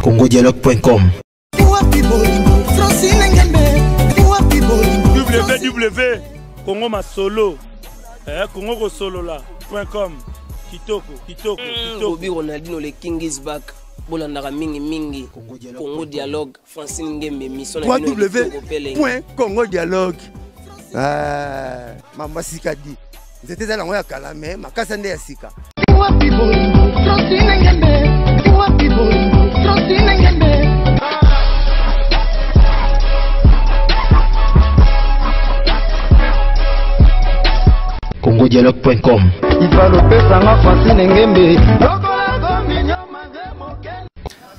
congodialogue.com. www.congomasolo congosolola.com. Kitoko Bobby Ronaldinho, le King is back. Bolandara mingi Congo Dialogue Francine Ngembe mission www.congodialogue. Mama Sikadi c'était dans la kala mais makasa nde ya sika. congodialogue.com.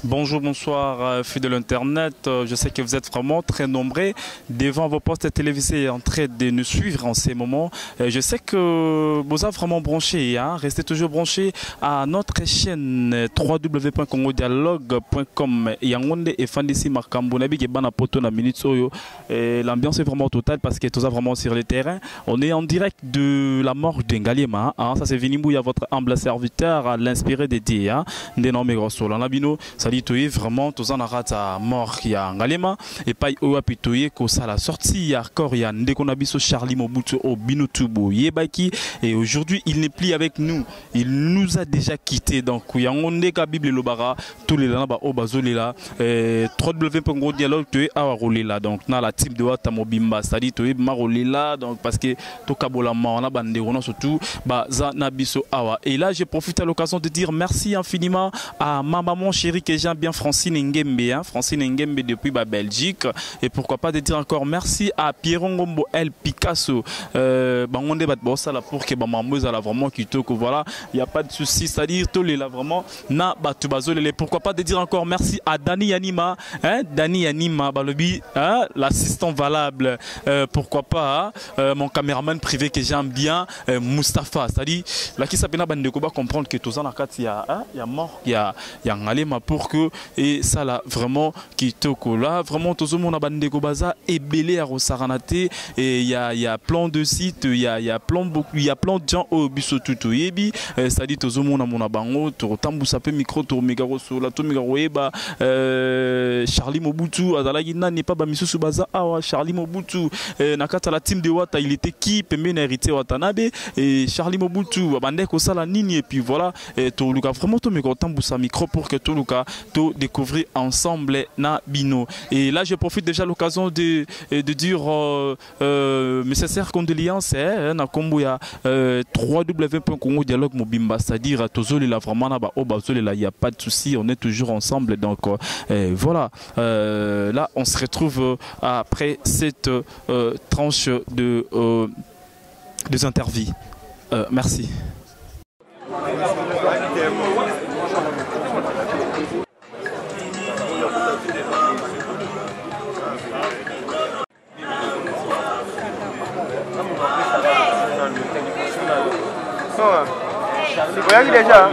Bonjour, bonsoir, fidèles Internet. Je sais que vous êtes vraiment très nombreux devant vos postes télévisés en train de nous suivre en ces moments. Je sais que vous êtes vraiment branchés, hein? Restez toujours branchés à notre chaîne www.congodialogue.com. Yangonde et Fandisi Markambonabi qui est bana poto na minute soyo. L'ambiance est vraiment totale parce que tout ça vraiment sur le terrain. On est en direct de la mort d'Engaliema. Hein? Ça c'est Vinimouya, votre humble serviteur, à l'inspiré des dieux. Hein? Ndénomé Grosso. L'anabino. Toye vraiment tous en arrêta mort qui a Ngalema et pas au apitoye ko ça la sortie ya corps ya Ndekonabiso Charlie Mobutu au Binotubo Yebaki et aujourd'hui il n'est plus avec nous, il nous a déjà quitté donc yangonde ka Bible lobara tous les là ba obazolela www.congodialogue toye awarolela donc na la team de Wata Mobimba c'est-à-dire toye marolela donc parce que to kabola ma on a bande on surtout ba za nabiso awa et là j'ai profité à l'occasion de dire merci infiniment à ma maman chérie que j'aime bien, Francine Ngembe, hein? Francine Ngembe depuis la Belgique. Et pourquoi pas de dire encore merci à Pierre Ngombo El Picasso. On débat ça là pour que maman a vraiment quitté que voilà, il n'y a pas de souci, c'est-à-dire tout les là vraiment na batubazolele. Pourquoi pas de dire encore merci à Dani Yanima, hein? Dani Yanima, balobi, hein? L'assistant valable. Pourquoi pas mon caméraman privé que j'aime bien, Mustapha, c'est-à-dire là qui s'appelle Bandeko va comprendre que tout ça na il y a mort, il y a Ngalema pour que et ça là vraiment qui toko là vraiment tout le monde a bandé gobaza et belé à Rosaranate et il y a plein de sites il y a plein de gens au biso tuto yebi ça dit tout le monde a mon abango to tambu sapé micro to megaro sur la to megaro eba Charlie Mobutu azalagi na n'est pas ba misu baza awa Charlie Mobutu nakata la team de Wata il était qui pembe na hérité Watanabe et Charlie Mobutu bandé ko sala nini et puis voilà to luka vraiment to megaro tambu sa micro pour que tout luka tout découvrir ensemble na bino et là je profite déjà l'occasion de dire mes sincères condoléances na kombo ya www.congodialogue mobimba c'est-à-dire tozoli la vraiment na ba obazoli là il y a pas de souci on est toujours ensemble donc voilà là on se retrouve après cette tranche de des interviews merci. Voyez déjà.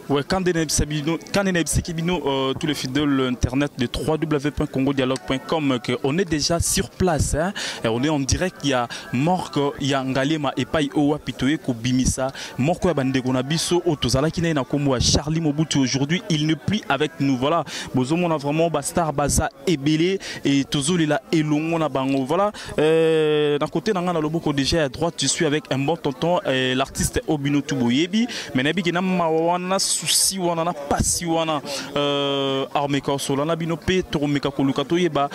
Ouais, quand tous les fidèles internet de www.congodialogue.com, on est déjà sur place, hein, et on est en direct. Il y a Mork, il y a Ngalema et Pai Owa Pitoye Kobimisa, Morko Yabandegonabiso, Otozala Kine Nakomo, Charlie Mobutu. Aujourd'hui, il ne plie avec nous. Voilà, Bozomon a vraiment Bastar Baza Ebele et Tozolila Elongona Bango. Voilà, d'un côté, Nangana Loboko déjà à droite, je suis avec un bon tonton, l'artiste Obino Tuboyebi, mais Nabi Genama Wana. Souci wana na pasi wana armeka solana binope toromeka kolukato yeba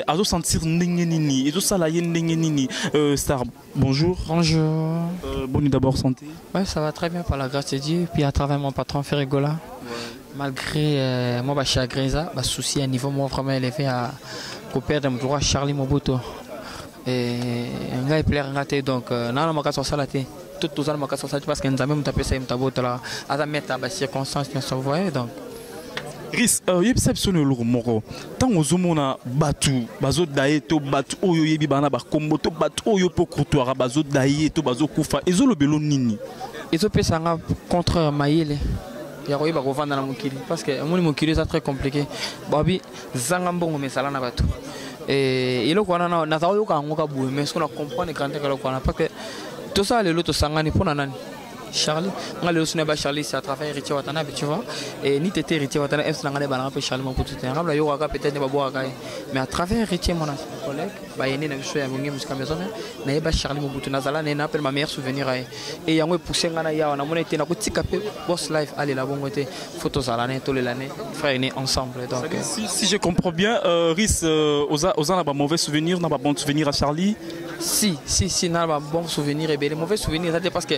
azo sentir ndenge nini ezo sala ye ndenge nini Star. Bonjour. Bonjour. Bonne d'abord santé. Ouais, ça va très bien par la grâce de Dieu. Puis à travers mon patron Ferrigola, malgré moi bah chagrin bah souci à niveau moi vraiment élevé à copier de mon droit Charlie Mobutu et un gars il plaît raté donc non ma casse ça la té tout ça ma casse ça parce que nous avons tapé ça m'tabot là à mettre à circonstances bien ça vous voyez donc Ris, yebisabisone loro moko tant ozomona batu bazo daye to batu oyo yebi bana ba kombo to batu oyo po kurtoara bazo daye to bazo kufa ezolo belo nini ezo pesanga contre Mayele ya koyeba kovanda na mokili parce que moni mokili c'est très compliqué babi zanga mbongo mesala na batu et il ko na na tawo ka ngoka buwe mais ce qu'on a comprendre quand que ko na parce que tout ça le loto sangani pona nani Charlie, on a le souvenir de Charlie, c'est à travers Héritier Watanabe, tu vois. Et ni t'étais Héritier Watanabe, est-ce que tu as Charlie Mobutu? Peut-être pas boire, mais à travers Héritier, mon collègue, bah il y a une chose à venir jusqu'à maison, mais il Charlie Mobutu Nazala, il appelle ma meilleure souvenir. Et il y a un poussé on a mon été, on a petit capé, boss life, allez la bonne côté, photos à l'année, tous les années, frères nés ensemble. Donc si je comprends bien, Rhys, Ozan n'a pas mauvais souvenir, n'a pas bon souvenir à Charlie. Si, n'a pas bon souvenir et les mauvais souvenirs, c'est parce que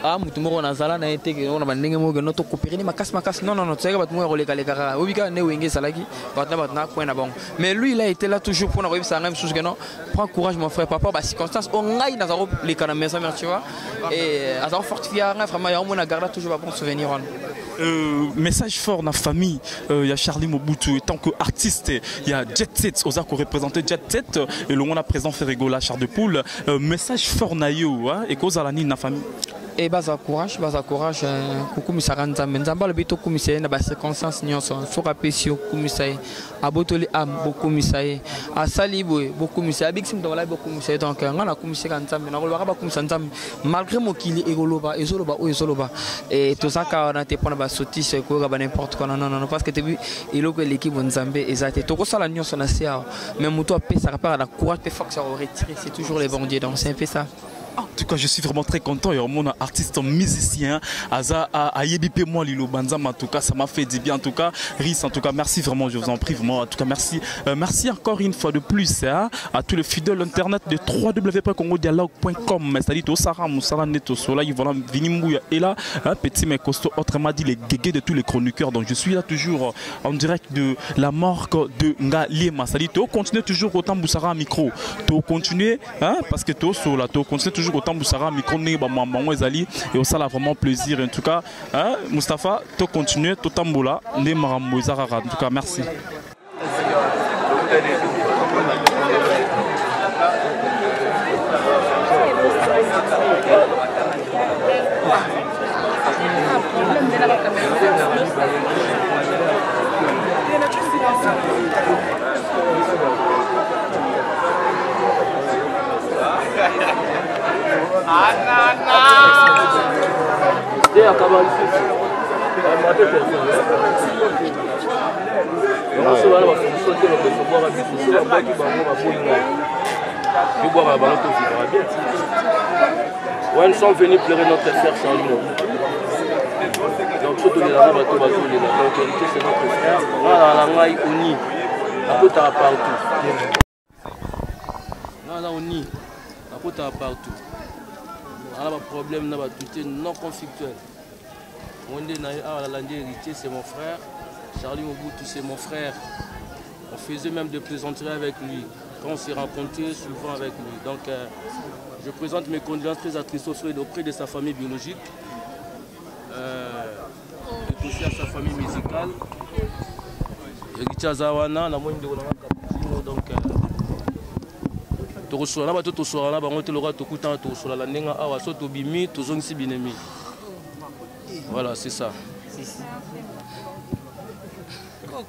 ah mutumoko nazala na été que on a bandenge mo que notre coopérer makas non tu sais que batmo rolé kaleka obika ne wenge salaki batna ko na bon mais lui il a été là toujours pour na rebi ça même chose que non prends courage mon frère papa ba circonstance on ngai na zaro les kana mais ça tu vois et azaro fortifier vraiment ya on a gardé toujours bon souvenir message fort dans la famille il y a Charlie Mobutu tant que artiste il y a Jet Set osa ko représenter Jet Set et le on a présent Ferrigola Char de Poule message fort na yo et cause à la ni na famille. Et baza courage, kukumisa kanzambe nzamba le bito kumisa na ba circonstance nyonso soka pesio kumisa abotoli am bokumisa asali boy bokumisa abixim to wala bokumisa donc ngana kumisa kanzambe na kolwa ba kumisa nzambe malgré mokili egoloba ezoloba o ezoloba et tout ça ka na te pona ba sotise ko ba n'importe quoi non parce que te vu eloko l'équipe nzambe ezate to ko sala nyonso na sia mais muto apesa rapara la courage pe fox à retirer c'est toujours les bandits donc c'est un peu ça. En tout cas, je suis vraiment très content. Il y a mon artiste musicien, Aza Ayebipe moi Lilo Banzam. En tout cas, ça m'a fait du bien. En tout cas, Riz, en tout cas, merci vraiment. Je vous en prie vraiment. En tout cas, merci. Merci encore une fois de plus à tous les fidèles internet de www.congodialogue.com. C'est-à-dire tout Sarah Moussala Neto Soleil, voilà Vinimouya et là, petit mais costaud, autrement dit les guégués de tous les chroniqueurs. Donc je suis là toujours en direct de la morgue de Ngaliema. C'est-à-dire tout continue toujours autant Boussara micro. Tout continue parce que tout sur la tout continue toujours autant Boussara micro né ba maman ezali et ça a vraiment plaisir en tout cas Mustapha tout continue tout tamboula né marambo ezara en tout cas merci. Nous sommes venus pleurer notre frère Charlie. Donc, surtout les arabes, donc, c'est notre frère. Voilà, la maille unie. La côte à partout. Voilà, unie. La côte à partout. On a un problème, on a tout non conflictuel. On est à la héritier, c'est mon frère. Charlie Mobutu, c'est mon frère. On faisait même des plaisanteries avec lui. Quand on s'est rencontrés, souvent avec lui. Donc, je présente mes condoléances très attristes auprès de sa famille biologique, et aussi à sa famille musicale. Héritier Zawana, la moindre de la Cappuccino. Donc, voilà, c'est ça. Ok.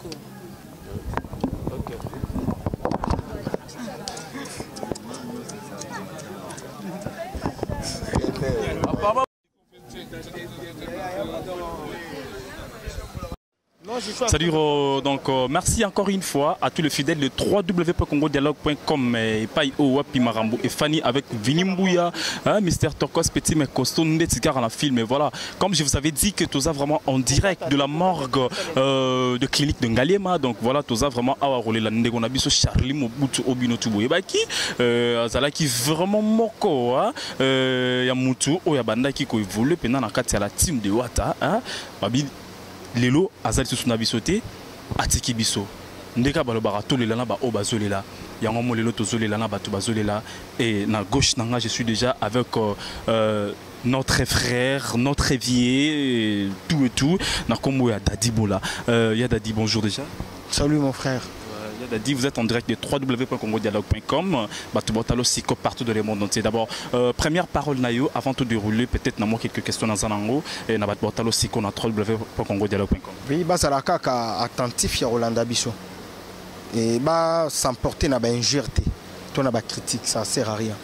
C'est-à-dire donc merci encore une fois à tous les fidèles de www.congodialogue.com et Pai Owa Pimarambo et Fanny avec Vinimbuya, Mr Tokos Petit mais costaud Ndetikar à la film. Et voilà, comme je vous avais dit que tout ça vraiment en direct de la morgue de clinique de Ngaliema. Donc voilà, tout ça vraiment à rouler la Ndegonabiso Charlie Mobutu Obino Tubo et Baki Zala qui vraiment moko ya mutu o ya banda qui ko évolue pendant la carte à la team de Wata babi lelo azali susuna bisote atiki biso ndeka balobara to lelana ba o bazolela yango mo lelo tozolela na bato bazolela et na gauche nanga je suis déjà avec notre frère, notre évier, tout et tout. Na kombo ya Dadi Bola. Ya Dadi, bonjour déjà. Salut mon frère. Dadi, vous êtes en direct de www.congodialogue.com. Batubotalo Siko partout dans le monde entier. D'abord, première parole nayo avant de dérouler, peut-être n'a quelques questions dans Zanango et na Batubotalo Siko na www.congodialogue.com. Oui, bah ça la kaka attentif ya Rolanda Biso. Et bah s'emporter na ba injurté. Toi na ba critique, ça sert à rien.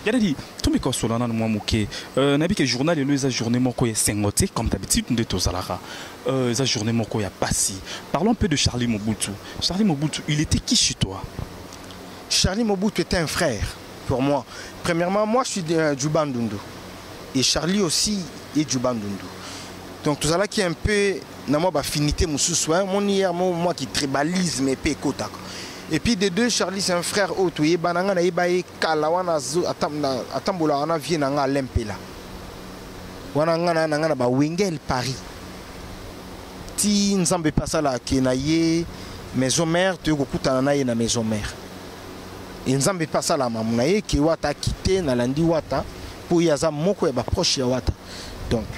Yadadi, tout me console na moi moké. Nabi que journal et les journée moko est sengoté comme d'habitude de tozalara. Les journée moko ya passi. Parlons un peu de Charlie Mobutu. Charlie Mobutu, il était qui chez toi? Charlie Mobutu était un frère pour moi. Premièrement, moi je suis du Bandundu et Charlie aussi est du Bandundu. Donc tout ça qui est un peu na moi affinité mususu mon hier moi qui tribalisme et pe kota. Et puis des deux, Charlie c'est un frère autre. Il bananga na ibaye kala wana atambola wana vie nanga lempela. Wana ngana nanga ba Wengel Paris. Ti nzambe pasa la kenaye maison mère te kokutana na ye na maison mère. Et nzambe pasa la mamuna ye ki wata quitté na landi wata pour yaza moko ya ba proche ya wata. Donc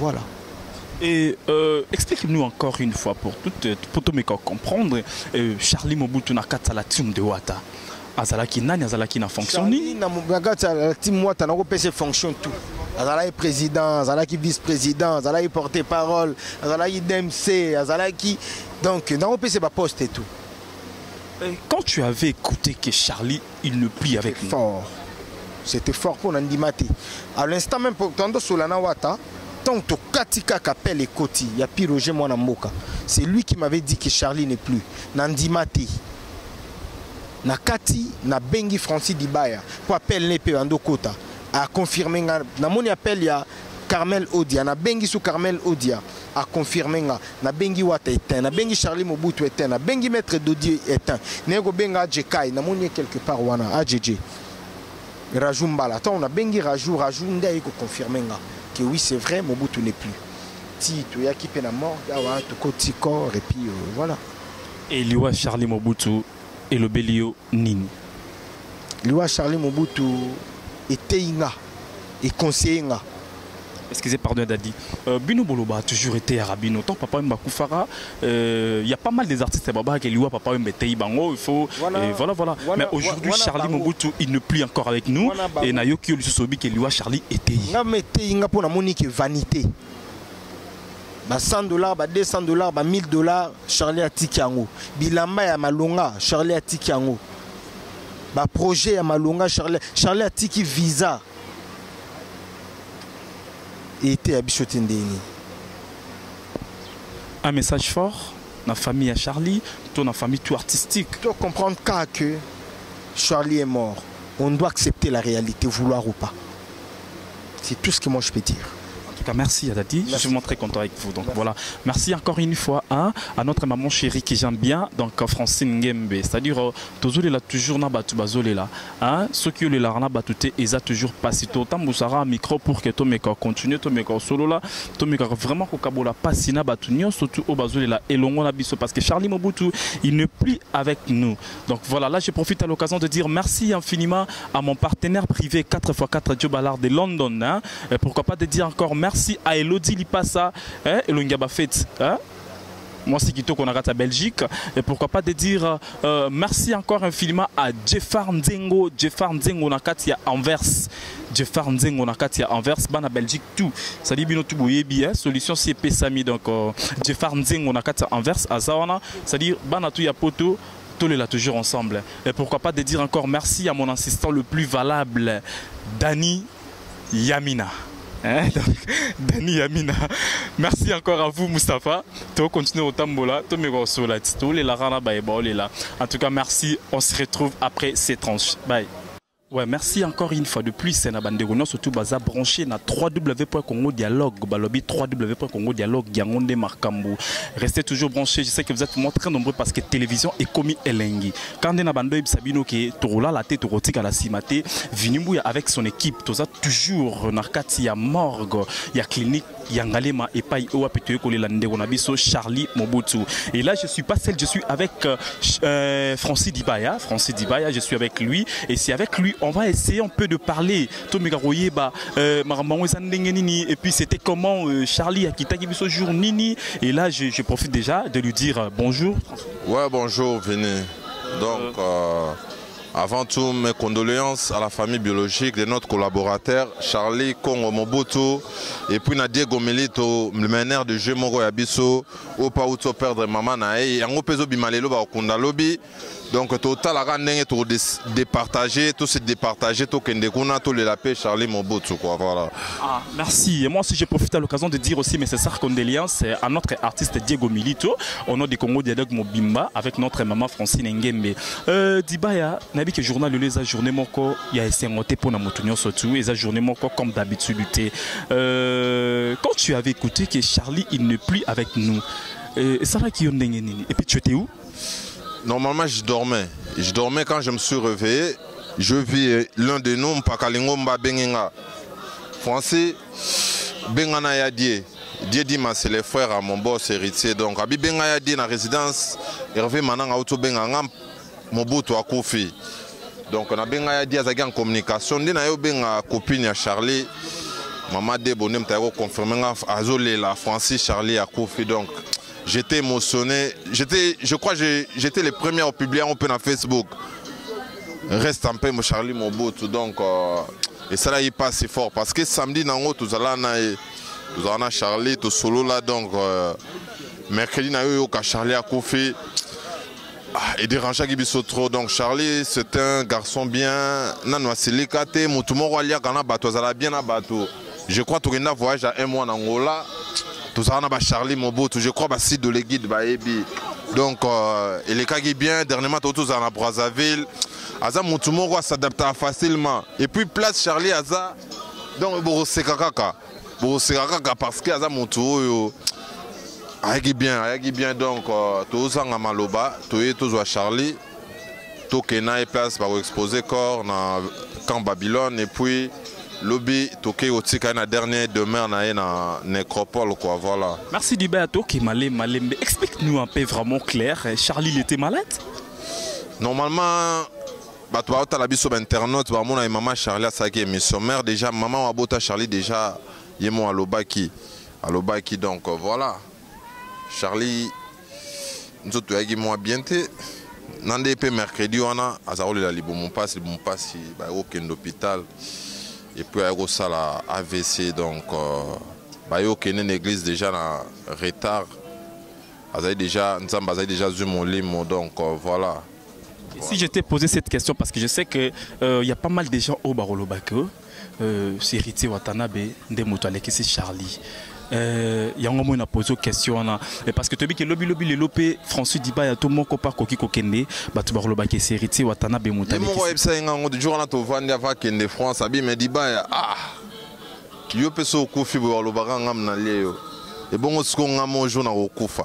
voilà. Et explique-nous encore une fois pour tout me comprendre Charlie Mobutu na kata la team de Wata. Azalaki nani azalaki na fonction ni na kata la team Wata na ko pese fonction tout. Azalaki président, azalaki vice-président, azalaki porte-parole, azalaki DMC, azalaki donc na ko pese ba poste et tout. Quand tu avais écouté que Charlie il ne plie avec nous. Fort. C'était fort pour Nandimati. À l'instant même pour Tando Solana Wata. Tant que Katika Kapel et Koti, il y a Piroger Mwanamboka. C'est lui qui m'avait dit que Charlie n'est plus. Nandimati. Na Kati, na Bengi Francis Dibaya. Pour appeler l'épée Ando Kota. a confirmé nga na moni appel ya Carmel Odia na bengi sous Carmel Odia a confirmé nga na bengi Wata éteint na bengi Charlie Mobutu éteint na bengi Maître Dodi éteint nego benga Jekai na moni quelque part wana AJJ Rajou Mbala attends on a bengi Rajou ndai ko confirmé nga que oui c'est vrai Mobutu n'est plus ti to ya ki pena mort awa to kotiko et puis voilà et liwa Charlie Mobutu et le Belio Nini liwa Charlie Mobutu était inga et conseiller nga. Excusez, pardon Dadi. Bino Boloba a toujours été arabino. Tant papa Mbakoufara, il y a pas mal des artistes Baba qui lui papa Mbetei Bango, il faut voilà. Mais aujourd'hui Charlie Mobutu il ne plie encore avec nous et Nayoki Olusobi qui lui Charlie était. Nga metei inga pour la monique vanité. Ba $100, ba $200, ba $1000 Charlie Atikiango. Bilamba ya malonga Charlie Atikiango. Ba projet ya malonga Charlie Atiki visa. Était à Bichotendeni. Un message fort, la famille à Charlie, ton famille tout artistique. Tu dois comprendre que Charlie est mort. On doit accepter la réalité, vouloir ou pas. C'est tout ce que moi je peux dire. En tout cas, merci Adadi, je suis vraiment très content avec vous. Donc voilà, merci encore une fois à notre maman chérie qui j'aime bien, donc Francine Ngembe. C'est-à-dire, Tozole là toujours na batu bazole là. Ceux qui ont le larna batute, ils ont toujours passé autant Moussara un micro pour que ton mec continue, ton mec solo là, ton mec vraiment kokabola passer na batunio surtout au bazole là et longo na biso parce que Charlie Mobutu il ne plie avec nous. Donc voilà, là je profite à l'occasion de dire merci infiniment à mon partenaire privé 4x4 Joe Ballard de London. Et pourquoi pas de dire encore merci à Elodie Lipassa, Elongaba Fête. Moi, c'est Kito qu'on a à Belgique. Et pourquoi pas de dire merci encore infiniment à Jeffar Nzengo. Jeffar Nzengo Nakatia Anvers. Jeffar Nzengo Nakatia Anvers. Bana Belgique tout. Ça dit bien tout bien. Solution CP Sami. Donc Jeffar Nzengo Nakatia Anvers. Azawana. Ça dit Bana tout ya poto. Tous les là toujours ensemble. Et pourquoi pas de dire encore merci à mon assistant le plus valable, Dani Yamina. Donc, Dani Yamina, merci encore à vous Moustapha. Tu continues au tambola, tu me reçois là. En tout cas, merci. On se retrouve après ces tranches. Bye. Ouais, merci encore une fois de plus. C'est la bande de surtout baza branché na www.congodialogue, balobi www.congodialogue, Yangonde Markambu. Restez toujours branchés. Je sais que vous êtes vraiment très nombreux parce que télévision est commis elengi. Quand on a bande Sabino qui est tourla la tête rotique à la cimate, Vinimbu avec son équipe, tout ça toujours narkati ya morgue, ya clinique. Yangalema et Paï Oapetue Kolelande Gonabiso Charlie Mobutu. Et là je suis pas seul, je suis avec Francis Dibaya. Francis Dibaya, je suis avec lui. Et c'est avec lui, on va essayer un peu de parler. Et puis c'était comment Charlie a quitté ce jour Nini. Et là je profite déjà de lui dire bonjour. Ouais, bonjour, venez. Donc avant tout, mes condoléances à la famille biologique de notre collaborateur Charlie Congo Mobutu et puis Nadia Gomelito, le meneur de jeu Moro Yabiso, au pas où tu perdre maman nae, et en peso bimalelo ba okunda lobby. Donc total la randenge tout départager, tout se départager, tout kendekuna, tout le lapé Charlie Mobutu quoi, voilà. Ah, merci. Et moi aussi je profite à l'occasion de dire aussi mes sincères condoléances à notre artiste Diego Milito, au nom du Congo Dialogue Mobimba avec notre maman Francine Ngembe. Dibaya, nabi que journal les a journée moko, il y a essayé de pour na motunyo surtout, et a journée moko comme d'habitude. Quand tu avais écouté que Charlie il ne plie avec nous, ça va qui et puis tu étais où? Normalement, je dormais. Je dormais quand je me suis réveillé. Je vis l'un de nous, Mpakalingo Mba Bengenga. Français, Bengana Yadie. Diedima, c'est les frères à mon boss héritier. Donc, Abi Benga Yadie, dans la résidence, Hervé Mananga Auto Benganga, Mobutu Akoufi. Donc, on a Benga Yadie en communication. On a Benga copine à Charlie. Maman Debonem, tu as confirmé Azolé, la Francis Charlie Akoufi. Donc, j'étais émotionné. Je crois que j'étais le premier à publier un open à Facebook. Reste en paix, mon Charlie Mobutu. Donc, et ça là, il passe si fort. Parce que samedi, tout allons Charlie, tout solo là. Donc, mercredi, nous avons Charlie à Kofi. Et dérangeant qui biso trop. Donc, Charlie, c'est un garçon bien. Je crois que tu as voyagé à un mois en Angola. Tout ça, on a Charlie Mobutu, je crois que c'est de guide. Donc, il est bien. Dernièrement, tout ça, on a Brazzaville. aza mutu moko s'adapter facilement et puis place Charlie aza donc bokoseka kaka parce que aza mutu oyo ayaki bien donc tozanga maloba toye tozwa Charlie tokena et place par exposer corps na camp Babylone et puis lobby toke otika na dernier demeure na nécropole quoi, voilà. Merci Dibayato qui Malembe. Explique-nous un peu vraiment clair, Charlie il était malade? Normalement bato ba biso ba internaute ba mona maman Charlie asaki émission mère déjà maman abota Charlie déjà yemo alobaki donc voilà. Charlie nzoto yaki moi bienté nande pe mercredi wana azaroli la libomon passe ba aucun hôpital. Et puis il y a la AVC, donc il y a une église déjà en retard. Nous avons déjà vu mon limo, donc voilà. Si je t'ai posé cette question, parce que je sais qu'il y a pas mal de gens au Barolobako, c'est héritier Watanabe, c'est Charlie. Il y a un moment où on a posé une question parce que tu as dit que lobby François Dibaya tout le monde compare koki kokende batu baroloba ke c'est héritier Watanabe Mutale. Moi website nga du jour na to vandi ava kende France abi me Dibaya yo peso kofi baroloba ngam na leo e bongo siko ngamo jo na okufa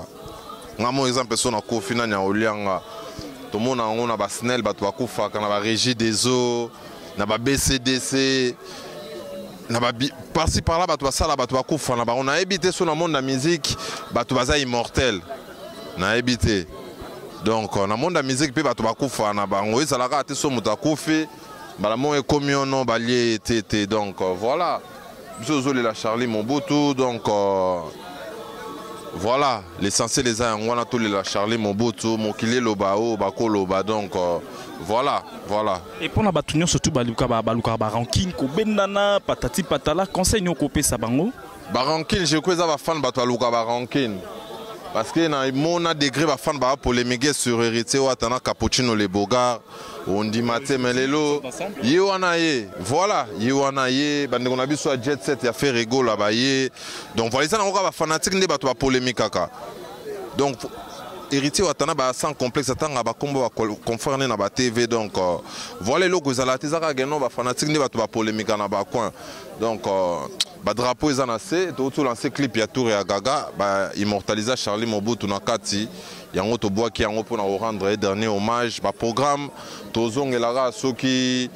ngamo exemple peso na kofi na nya olianga to mona ngo na ba SNEL batu bakufa kana ba régie des eaux na ba BCDC. Par-ci par-là, on a habité sur le monde de la musique, on a immortel. On a habité. Donc, dans le monde de la musique, on a habité sur le monde de la donc voilà. Je suis Charlie Mobutu, donc voilà. L'essentiel des gens, on a tous les Charlie Mobutu, Mokile Lobao, Bako Loba, donc voilà. Et pour la bataille, surtout baluka ranking, kobendana, patati patala, conseil nous copier ça bango. Ranking, je crois que ça va fan baluka ranking. Parce que dans mon degré va fan ba polémique sur héritier Watana Cappuccino les Bogards, on dit maté melelo. Yewanaye, voilà, Yewanaye, bande on a vu sur Jet Set, il a fait rigolo là-bas. Donc voilà, ça on va fanatique ne ba polémique kaka. Donc héritier Watana ba sans complexe atanga ba kombo ba conférner na ba TV donc voilà logo za la tezaka geno ba fanatique ne ba polémique na ba coin donc ba drapeau ils en assez tout lancer clip ya tour ya gaga ba immortaliser Charlie Mobutu na kati yango to bois ki yango pona rendre dernier hommage ba programme to zongelaka soki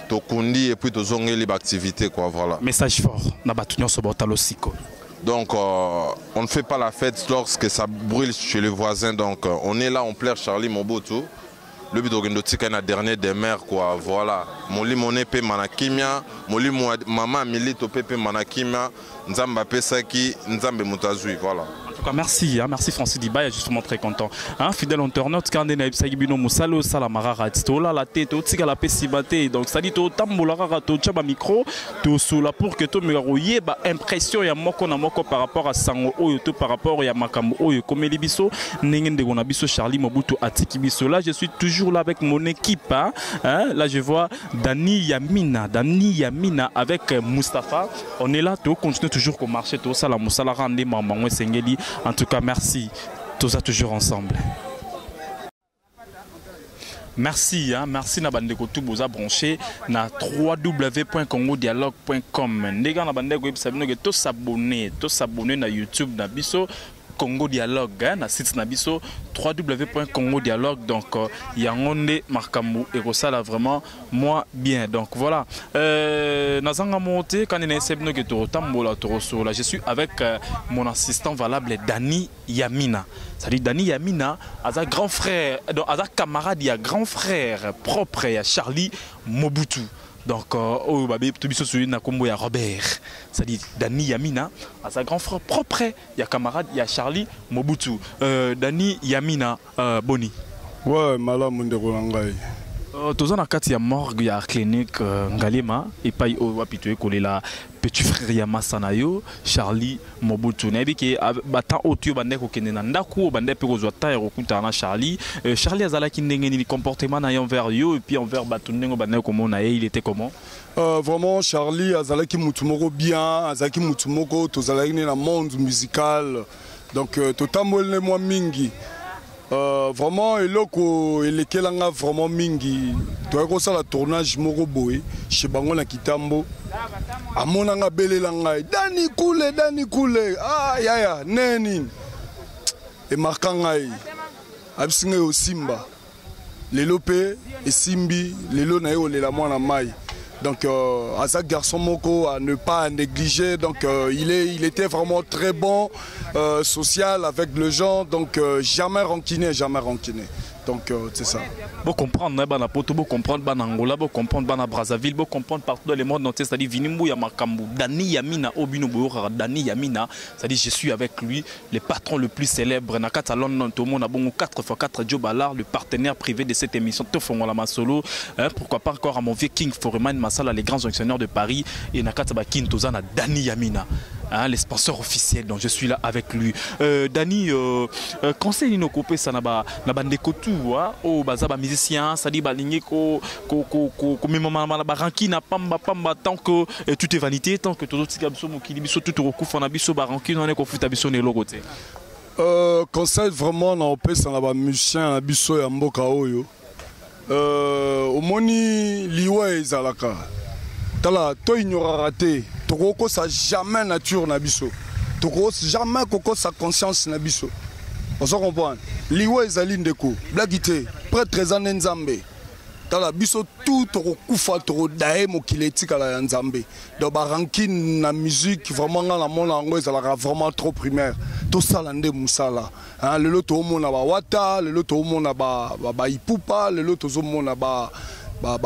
to kundi et puis to zongeli ba activité quoi, voilà. Message fort na batunyo so botalo siko. Donc on ne fait pas la fête lorsque ça brûle chez les voisins. Donc on est là, on plaire Charlie Mobutu. Le but de la dernière des mères quoi, voilà. Mon lit mon épée manakimia, mon lit maman milite au pépé manakimia, nzamba pesaki, nzambe mutazui, voilà. En tout cas, merci, merci Francis Dibaya, justement très content. Fidèle internaute, quand on a eu Moussalo, Salamara, Ratstola, la tête, au tigre, la pesibate, donc ça dit au tambolara, au tchaba micro, tout sous la pour que tout me rouillé, impression, il y a moko na moko par rapport à Sango, tout par rapport à Makambo, comme Elibiso, Nengen de Gonabiso, Charlie Mobutu, Atikibiso. Là, je suis toujours là avec mon équipe. Là, je vois Dani Yamina avec Mustapha. On est là, tout continue toujours au marché, tout ça, la Moussala Rande, Maman, Sengeli. En tout cas, merci. Tous à toujours ensemble. Merci, merci na bandeko tout boza branché na www.congodialogue.com. Ndega na bandeko ebisabino ke to s'abonner na YouTube na biso Congo Dialogue na site na biso www.congodialogue. Donc yangonde makambu et ça là vraiment moi bien. Donc voilà, nazanga monté quand on essaie de que tambola toroso là, je suis avec mon assistant valable Dani Yamina. Ça dit Dani Yamina a un grand frère, donc a un camarade, il y a grand frère propre à Charlie Mobutu. Donc, au babé, tout biso celui na combo ya Robert. Ça dit Dani Yamina a sa grand frère propre. Il y a camarade, il y a Charlie Mobutu. Dani Yamina, Boni. Ouais, malade mon déroulangai. Tous en akati ya morgue ya clinique Ngalema et pas au wapitue collé la petit frère Yama Sanayo Charlie Mobutu. Na biki bata otio bande ko kenena ndaku bande pe ko zota ya kokuta na Charlie. Charlie azala ki ndenge ni comportement na envers yo et puis envers batunengo bande ko mona il était comment? Vraiment Charlie azala ki mutu moko bien, azala ki mutu moko tozala ki na monde musical. Donc totambolne moi mingi. Vraiment, eloko elekelanga vraiment mingi. Toi ko ça la tournage moko boy chez bango na Kitambo. Amonanga belelanga Dani Koulé. Ah ya neni. Et markanga abisinga yo Simba. Lelo pe et Simbi, lelo na yo lela mwana mai. Donc à ça garçon moko à ne pas négliger. Donc il était vraiment très bon, social avec le gens. Donc jamais ranquiné. Donc c'est ça. Vous comprendre bana poto, vous comprendre bana Angola, vous comprendre bana Brazzaville, vous comprendre partout dans le monde entier, c'est-à-dire Vinimbu ya Makambu, Dani Yamina Obino Boyora, Dani Yamina, c'est-à-dire je suis avec lui, le patron le plus célèbre Nakata London tout le monde a bon 4x4 Joe Ballard, le partenaire privé de cette émission Tofongola Masolo, pourquoi pas encore à mon vieux King Foreman Masala, les grands actionnaires de Paris et Nakata Bakin Tozana Dani Yamina. Hein, les sponsors officiels, donc je suis là avec lui. Dani, conseil nous couper ça na bande kotu, oh bazaba musicien, ça dit baligné ko même maman la baranki na pamba tant que tout est vanité, tant que tout autre gabiso mokili biso tout recouf na biso baranki on est ko futa biso ne logo té. Conseil vraiment na opesa na ba musicien na biso ya mboka oyo. Omoni liwa ezalaka. Tala to ignorera te. Toko sa jamais nature na biso. Toko jamais koko sa conscience na biso. On se comprend. Liwa ezali ndeko. Blagité, prêtre za nzambe. Tala biso tout toko kufa toko dae mokileti kala nzambe. Do baranki na musique vraiment na mona ngo ezala vraiment trop primaire. Tout ça lande musala. Hein, le loto mona ba wata, le loto mona ba ipupa, le loto mona ba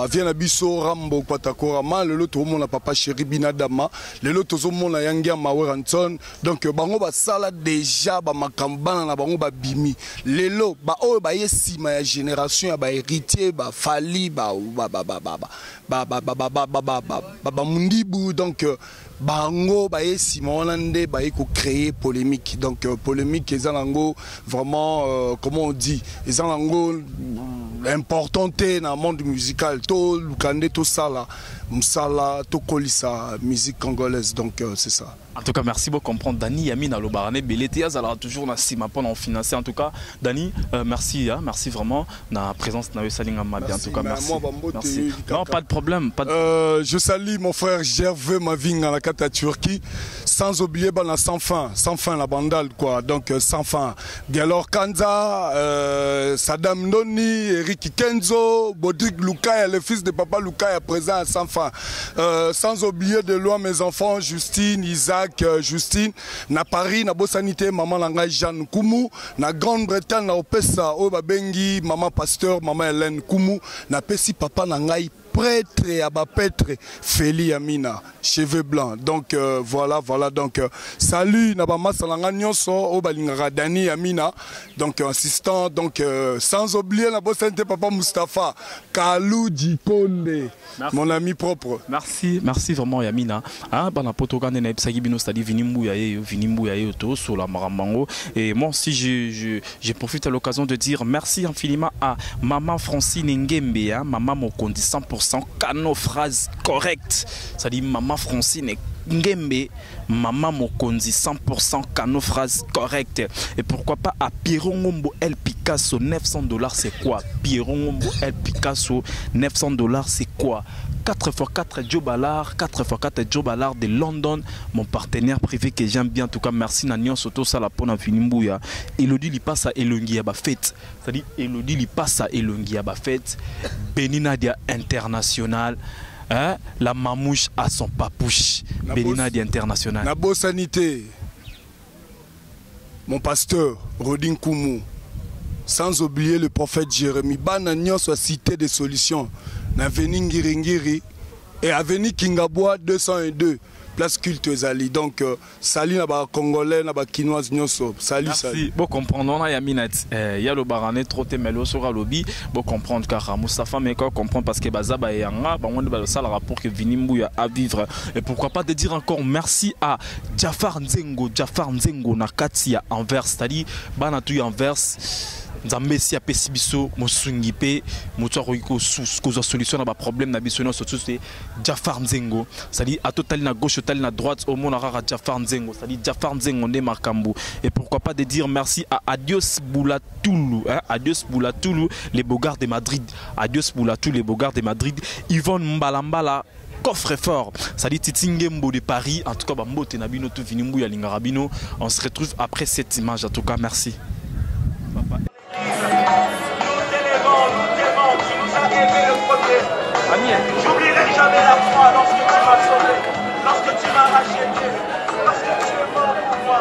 vient à biso Rambo Patakorama, le lot au monde papa chéri Binadama, le lot au monde Yangia Maweranson. Donc bango ba sala déjà ba makambana na bango ba bimi. Le lot ba o ba yesi ma génération ba héritier ba fali ba mundibu donc bango ba yesi monande ba eko créer polémique. Donc polémique ezango vraiment comment on dit, ezango importante dans le monde musical. Tout le tout ça là, Moussala, tout colissa, musique congolaise. Donc c'est ça. En tout cas, merci beaucoup comprendre Dani Yamina Lobarane Belete alors toujours na sima pendant financer. En tout cas, Dani, merci, hein, merci vraiment na présence na Salinga Mabi. En tout cas, merci. Merci. Non, pas de problème. Je salue mon frère Gervais Mavinga la Kata Turquie, sans oublier bana sans fin la bandale quoi. Donc sans fin. Galor Kanza, Saddam Noni, Eric Kenzo, Bodrik Lukaya, le fils de papa Lukaya présent à sans fin. Sans oublier de loin mes enfants Justine, Isaac, Justine, na Paris, na Bossanité, maman Langai Jeanne Koumou, na Grande-Bretagne, na Opesa, Oba Bengi, maman Pasteur, maman Hélène Koumou, na Pessi papa Langai prêtre et abapêtre Feli Amina, cheveux blancs. Donc voilà, donc salut Nabama Salanga Nyonso, Obalingara Dani Amina, donc assistant, donc sans oublier la Bossanité papa Mustapha, Kalou Djikonde, mon ami propre. Merci vraiment Yamina. Ah, bana potogane na epsagi bino stadi Vinimbu yaye to sur la Marambango. Et moi aussi je profite à l'occasion de dire merci infiniment à maman Francine Ngembe, hein, maman Mokondi 100% cano phrase correcte. Ça dit maman Francine Ngembe, maman Mokonzi 100% cano phrase correcte. Et pourquoi pas à Pierron Ngombo El Picasso, $900 c'est quoi? Pierron Ngombo El Picasso, $900 c'est quoi? 4x4 Joe Ballard, 4x4 Joe Ballard de London, mon partenaire privé que j'aime bien. En tout cas, merci Nanion Soto Salapona Finimbuya. Elodie Lipasa Elongi Abafet. C'est-à-dire Elodie Lipasa Elongi Abafet. Beninadia International. Hein? La mamouche à son papouche. Beninadia International. Nabo Sanité. Mon pasteur, Rodin Koumou. Sans oublier le prophète Jérémie. Bananion soit cité des solutions. Avenue Ngiringiri et avenue Kingaboua 202 place culte Zali. Donc salut naba congolais naba kinoise nyonso. Salut. Merci. Bon comprendre on a Yaminat y a le barané trop temelo sur lobby. Bon comprendre car Moustapha mais quoi comprendre parce que bazaba et anga ba on ba ça le rapport que Vinimbu à vivre et pourquoi pas de dire encore merci à Jafar Nzengo na Katia Anvers, c'est-à-dire bana tu Anvers. nzambe si apesi biso mosungi pe moto akoki kozwa solution na problème na biso nyonso c'est Jafar Nzengo, c'est-à-dire à totali na gauche totali na droite au monde rara Jafar Nzengo, c'est-à-dire Jafar Nzengo nde makambo. Et pourquoi pas de dire merci à Adios Boulatoulou, hein, Adios Boulatoulou, les Bogards de Madrid, Adios Boulatoulou, les Bogards de Madrid, Yvonne Mbalambala, coffre fort, ça dit Titingembo de Paris, en tout cas Bambo Tenabino tout Vinimbu ya Lingarabino. On se retrouve après cette image, en tout cas merci. Papa. J'oublierai jamais la foi lorsque tu m'as sauvé, lorsque tu m'as racheté, lorsque tu es mort pour moi.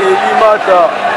Limata.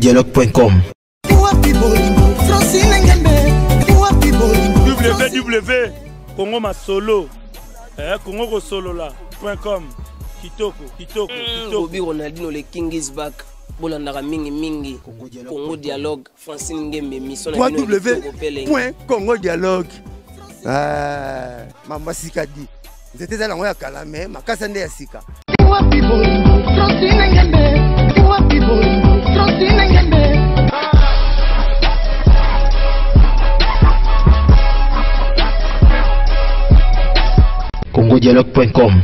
congodialogue.com. www.congomasolo congosolola.com. Kitoko Bobby Ronaldinho le King is back. Bolandaka mingi Congo Dialogue Francine Ngembe mission www.congodialogue. Mamba sikadi. Nzete za lango ya kala me makasa nde ya sika. congodialogue.com.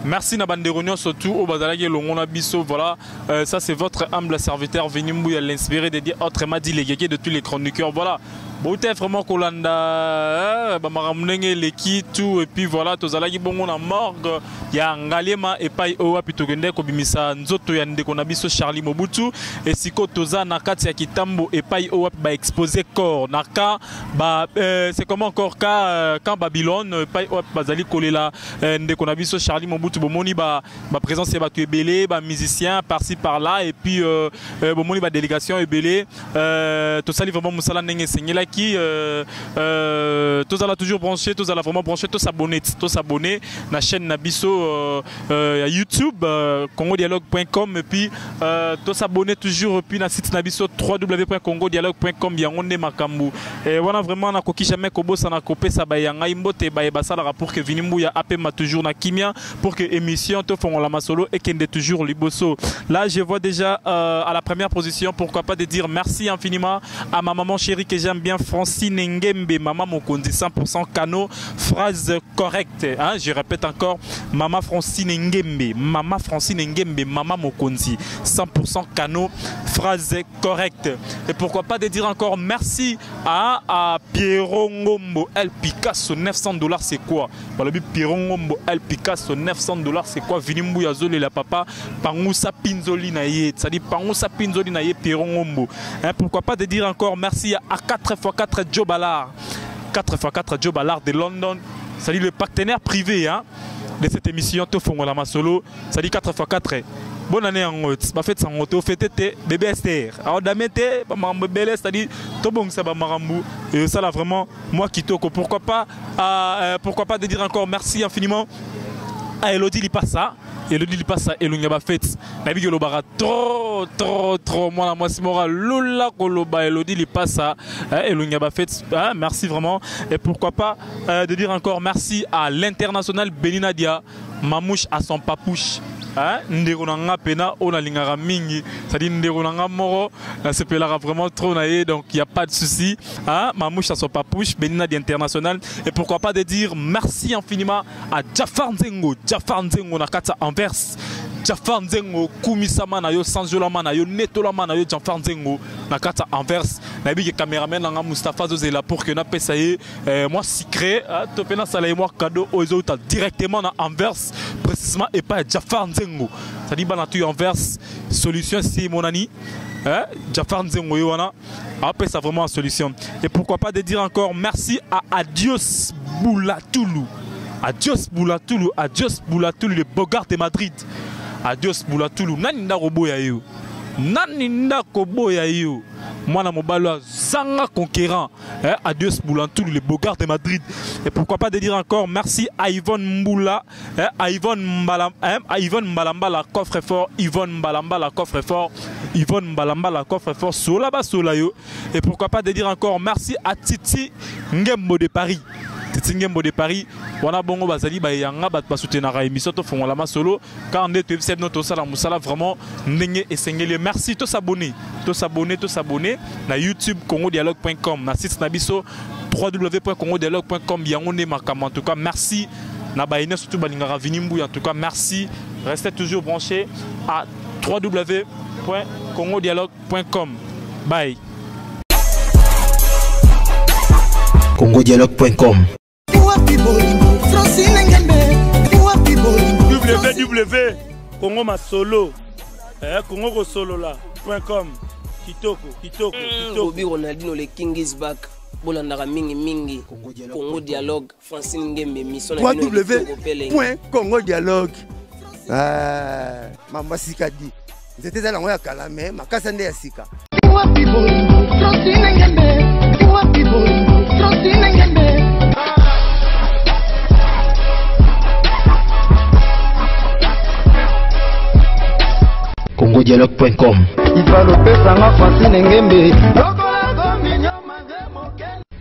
Merci Nabanderonion, surtout au Bazalagi Longona Bisso. Voilà, ça c'est votre humble serviteur Venimbu, l'inspiré de dire autrement dit les guégués de tous les chroniqueurs. Voilà. Bon, t'es vraiment Kolanda, Bamaramnenge, l'équipe, tout, et puis voilà, Tozalagi Bongo na morgue, il y a Ngalema et Pai Owa, puis Togende, Kobimisa, Nzoto, Yande, Konabiso, Charlie Mobutu, et Siko Toza, Nakati, Yakitambo, et Pai Owa, bah exposé corps, Naka, bah, c'est comment encore, quand Babylone, Pai Owa, Bazali Kolela, Nde Konabiso, Charlie Mobutu, Bomoni, bah, présence, bah, tu es belé, bah, musicien, par-ci, par-là, et puis, Bomoni, bah, délégation, est belé, Tosali, vraiment, Moussala, Nenge, Seignela, qui tous allez toujours brancher, tous allez vraiment brancher, tous s'abonner la chaîne Nabiso YouTube congodialogue.com et puis tous s'abonner toujours puis na site Nabiso www.congodialogue.com bien on est makambu et voilà vraiment na koki jamais kobo ça na kopé ça ba yanga imbote ba basala pour que Venimbu ya apema toujours na kimia pour que émission te font la masolo et kende toujours liboso. Là je vois déjà à la première position, pourquoi pas de dire merci infiniment à ma maman chérie que j'aime bien, Francine Ngembe, maman Mokondi, 100% Kano, phrase correcte. Hein? Je répète encore, maman Francine Ngembe, maman Francine Ngembe, maman Mokondi, 100% Kano, phrase correcte. Et pourquoi pas de dire encore merci à Pierrot Ngombo, El Picasso, $900, c'est quoi? Voilà, Pierrot Ngombo, El Picasso, $900, c'est quoi? Venimbu Yazole la papa, Pangousa Pinzoli Naye, c'est-à-dire Pangousa Pinzoli Naye, Pierrot Ngombo. Hein? Pourquoi pas de dire encore merci à 4x4 Joe Ballard, 4x4 Joe Ballard de London, c'est-à-dire le partenaire privé hein, de cette émission Tofongo Lama Solo, c'est-à-dire 4x4. Bonne année en haute, ma fête sans auto, fête bébé Esther. Alors d'amete, maman belle, c'est-à-dire Tobong Saba Marambu, et ça là vraiment, moi qui toko, pourquoi pas de dire encore merci infiniment à Elodie Lipassa. Elodie Lipassa et l'Unyaba Fête. Nabi Yolobara trop, moi la Simora Lula Koloba Elodie Lipassa et l'Unyaba Fête. Merci vraiment. Et pourquoi pas de dire encore merci à l'international Beninadia, Mamouche à son papouche. Nderonanga pena ona lingara mingi, c'est-à-dire nderonanga moro, c'est pelara vraiment trop naïe, donc il n'y a pas de souci. Mamouche à son papouche, Benina d'International. Et pourquoi pas de dire merci infiniment à Jafar Nzengo Nakata Anvers. Jafar Nzengo, Kumisama na yo, Sanjolama na yo, Netolama na yo, Jafar Nzengo, Nakata Anvers. Nabi ke caméraman nanga Mustafa Zozela pour que na pesaye moi secret, topena salaye moi cadeau aux autres directement na Anvers, précisément et pas Jafar Nzengo. Ça dit bana tu Anvers, solution c'est mon ami. Jafar Nzengo yowana, après ça vraiment une solution. Et pourquoi pas de dire encore merci à Adios Boulatoulou. Adios Boulatoulou, Adios Boulatoulou, le Bogart de Madrid. Adios Boulatoulou, nani nda koboya yo. Nani nda koboya yo. Mwana mobalo zanga conquérant. Adios Boulatoulou, le Bogart de Madrid. Et pourquoi pas de dire encore merci à Yvonne Mboula, à Yvonne Mbalamba la coffre fort, Yvonne Mbalamba la coffre fort, Yvonne Mbalamba la coffre fort, Solaba Solayo. Et pourquoi pas de dire encore merci à Titi Ngembo de Paris. Titi Ngembo de Paris, wana bongo bazali ba yanga bat ba soutenir la émission to fongola masolo quand on est website notre sala musala vraiment ndenge esengeli. Merci to s'abonner na YouTube congodialogue.com, na site nabiso www.congodialogue.com yango ne makama. En tout cas merci na baïne surtout balingara Venimbu. En tout cas merci, restez toujours branchés à www.congodialogue.com. Bye. congodialogue.com. www.congomasolo congosolola.com. Bobby Ronaldinho le King is back. Bolandaka mingi Congo Dialogue Francine Ngembe mission na www.congo dialogue mama sikadi nzete za lango ya kala me makasa nde ya sika congodialogue.com il va le pesa nga Francine Ngembe